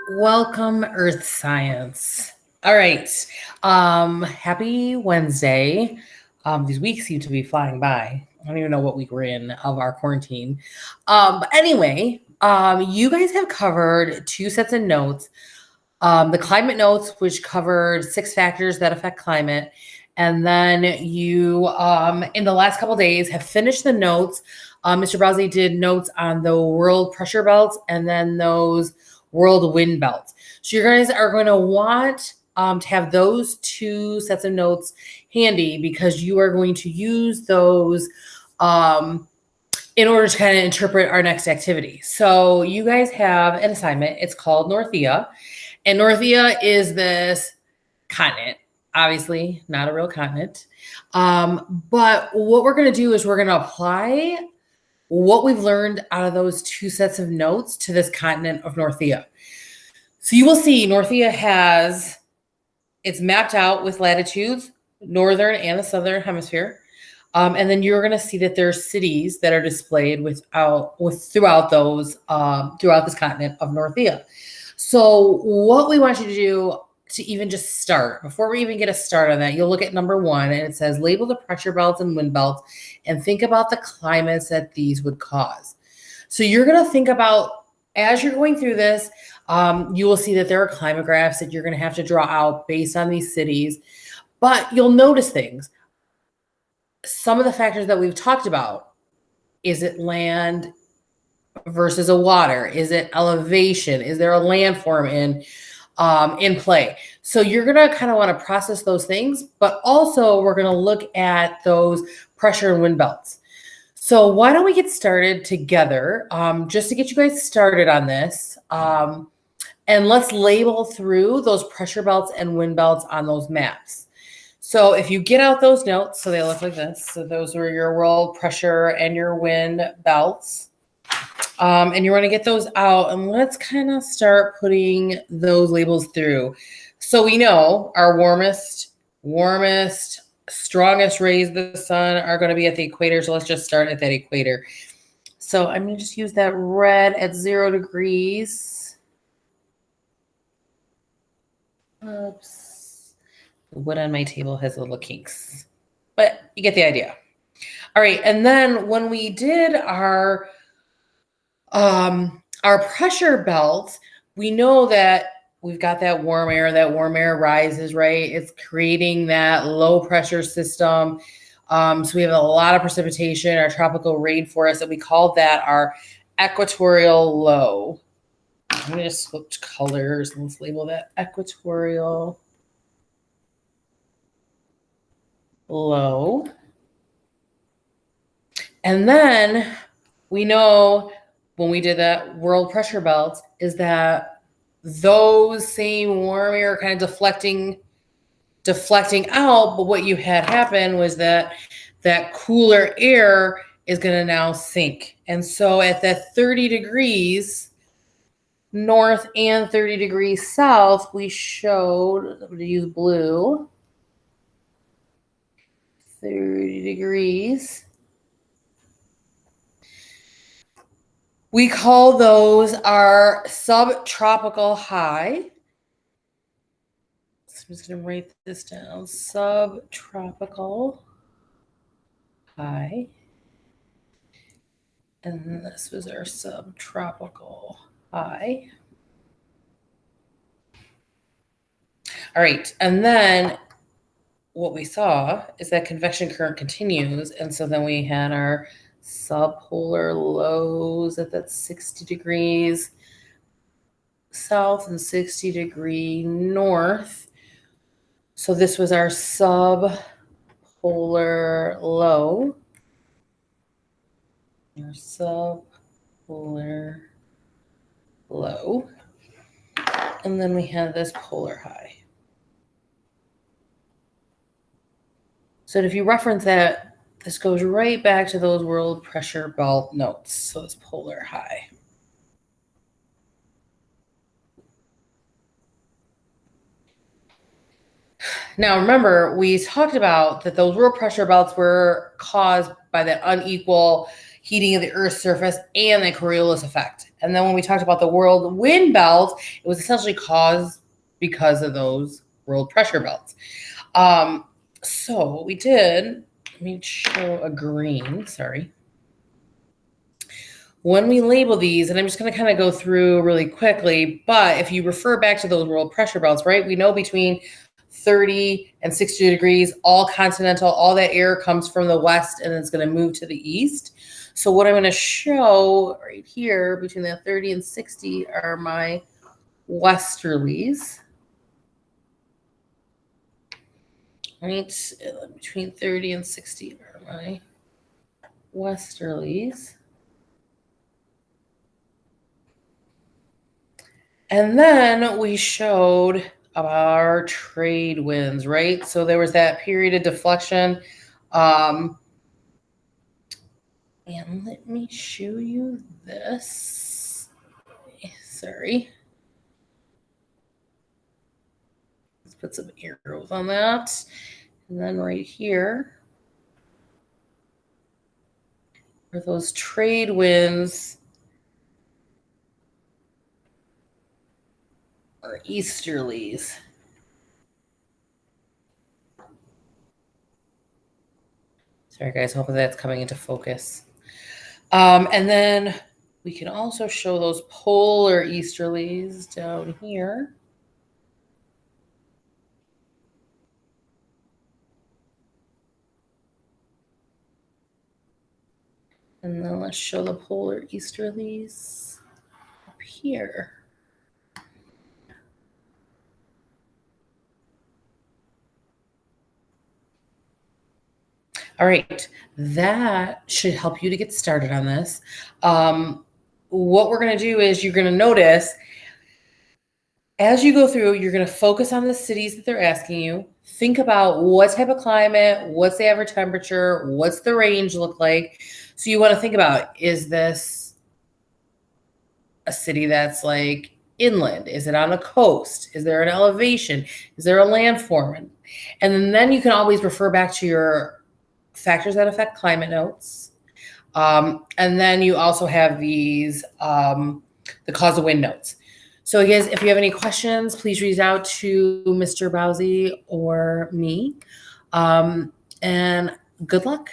Welcome, Earth Science. All right. Happy Wednesday. These weeks seem to be flying by. I don't even know what week we're in of our quarantine. But anyway, you guys have covered two sets of notes. The climate notes, which covered 6 factors that affect climate. And then you, in the last couple days, have finished the notes. Mr. Browsey did notes on the world pressure belts and then those world wind belts. So you guys are going to want to have those two sets of notes handy because you are going to use those in order to kind of interpret our next activity. So you guys have an assignment. It's called Northia. And Northia is this continent, obviously not a real continent. But what we're going to do is we're going to apply what we've learned out of those two sets of notes to this continent of Northia. So you will see Northia it's mapped out with latitudes, northern and the southern hemisphere. And then you're going to see that there's cities that are displayed throughout this continent of Northia. So what we want you to do to even just start, before we even get a start on that, you'll look at number 1 and it says label the pressure belts and wind belts and think about the climates that these would cause. So you're going to think about, as you're going through this, you will see that there are climate graphs that you're going to have to draw out based on these cities, but you'll notice things. Some of the factors that we've talked about, is it land versus a water? Is it elevation? Is there a landform in play? So you're going to kind of want to process those things, but also we're going to look at those pressure and wind belts. So why don't we get started together, just to get you guys started on this, and let's label through those pressure belts and wind belts on those maps. So if you get out those notes, so they look like this. So those are your world pressure and your wind belts. And you want to get those out, and let's kind of start putting those labels through. So we know our warmest, strongest rays of the sun are going to be at the equator. So let's just start at that equator. So I'm going to just use that red at 0 degrees. Oops. The wood on my table has little kinks, but you get the idea. All right. And then when we did our pressure belts, we know that we've got that warm air rises, right? It's creating that low pressure system. So we have a lot of precipitation, our tropical rainforest, and we call that our equatorial low. I'm going to just switch colors. Let's label that equatorial low. And then we know when we did that world pressure belt is that those same warm air kind of deflecting out, but what you had happen was that cooler air is going to now sink. And so at that 30 degrees north and 30 degrees south, we showed, I'm going to use blue, 30 degrees. We call those our subtropical high. So I'm just going to write this down. Subtropical high. And this was our subtropical high. All right. And then what we saw is that convection current continues. And so then we had our subpolar lows at that 60 degrees south and 60 degree north. So this was our subpolar low. Our subpolar low. And then we had this polar high. So if you reference that, this goes right back to those world pressure belt notes. So it's polar high. Now, remember, we talked about that those world pressure belts were caused by that unequal, heating of the Earth's surface, and the Coriolis effect. And then when we talked about the world wind belt, it was essentially caused because of those world pressure belts. So what we did, let me show a green, sorry. When we label these, and I'm just going to kind of go through really quickly, but if you refer back to those world pressure belts, right, we know between 30 and 60 degrees, all continental, all that air comes from the west and it's going to move to the east. So what I'm going to show right here between that 30 and 60 are my westerlies. Right, between 30 and 60 are my westerlies. And then we showed our trade winds, right? So there was that period of deflection. And let me show you this. Sorry. Let's put some arrows on that. And then right here are those trade winds or easterlies. Sorry, guys. Hopefully that's coming into focus. And then we can also show those polar easterlies down here. And then let's show the polar easterlies up here. All right, that should help you to get started on this. What we're going to do is you're going to notice as you go through, you're going to focus on the cities that they're asking you. Think about what type of climate, what's the average temperature, what's the range look like. So you want to think about, is this a city that's like inland? Is it on a coast? Is there an elevation? Is there a landform? And then you can always refer back to your factors that affect climate notes. And then you also have these, the cause of wind notes. So guys, if you have any questions, please reach out to Mr. Bowsey or me. And good luck.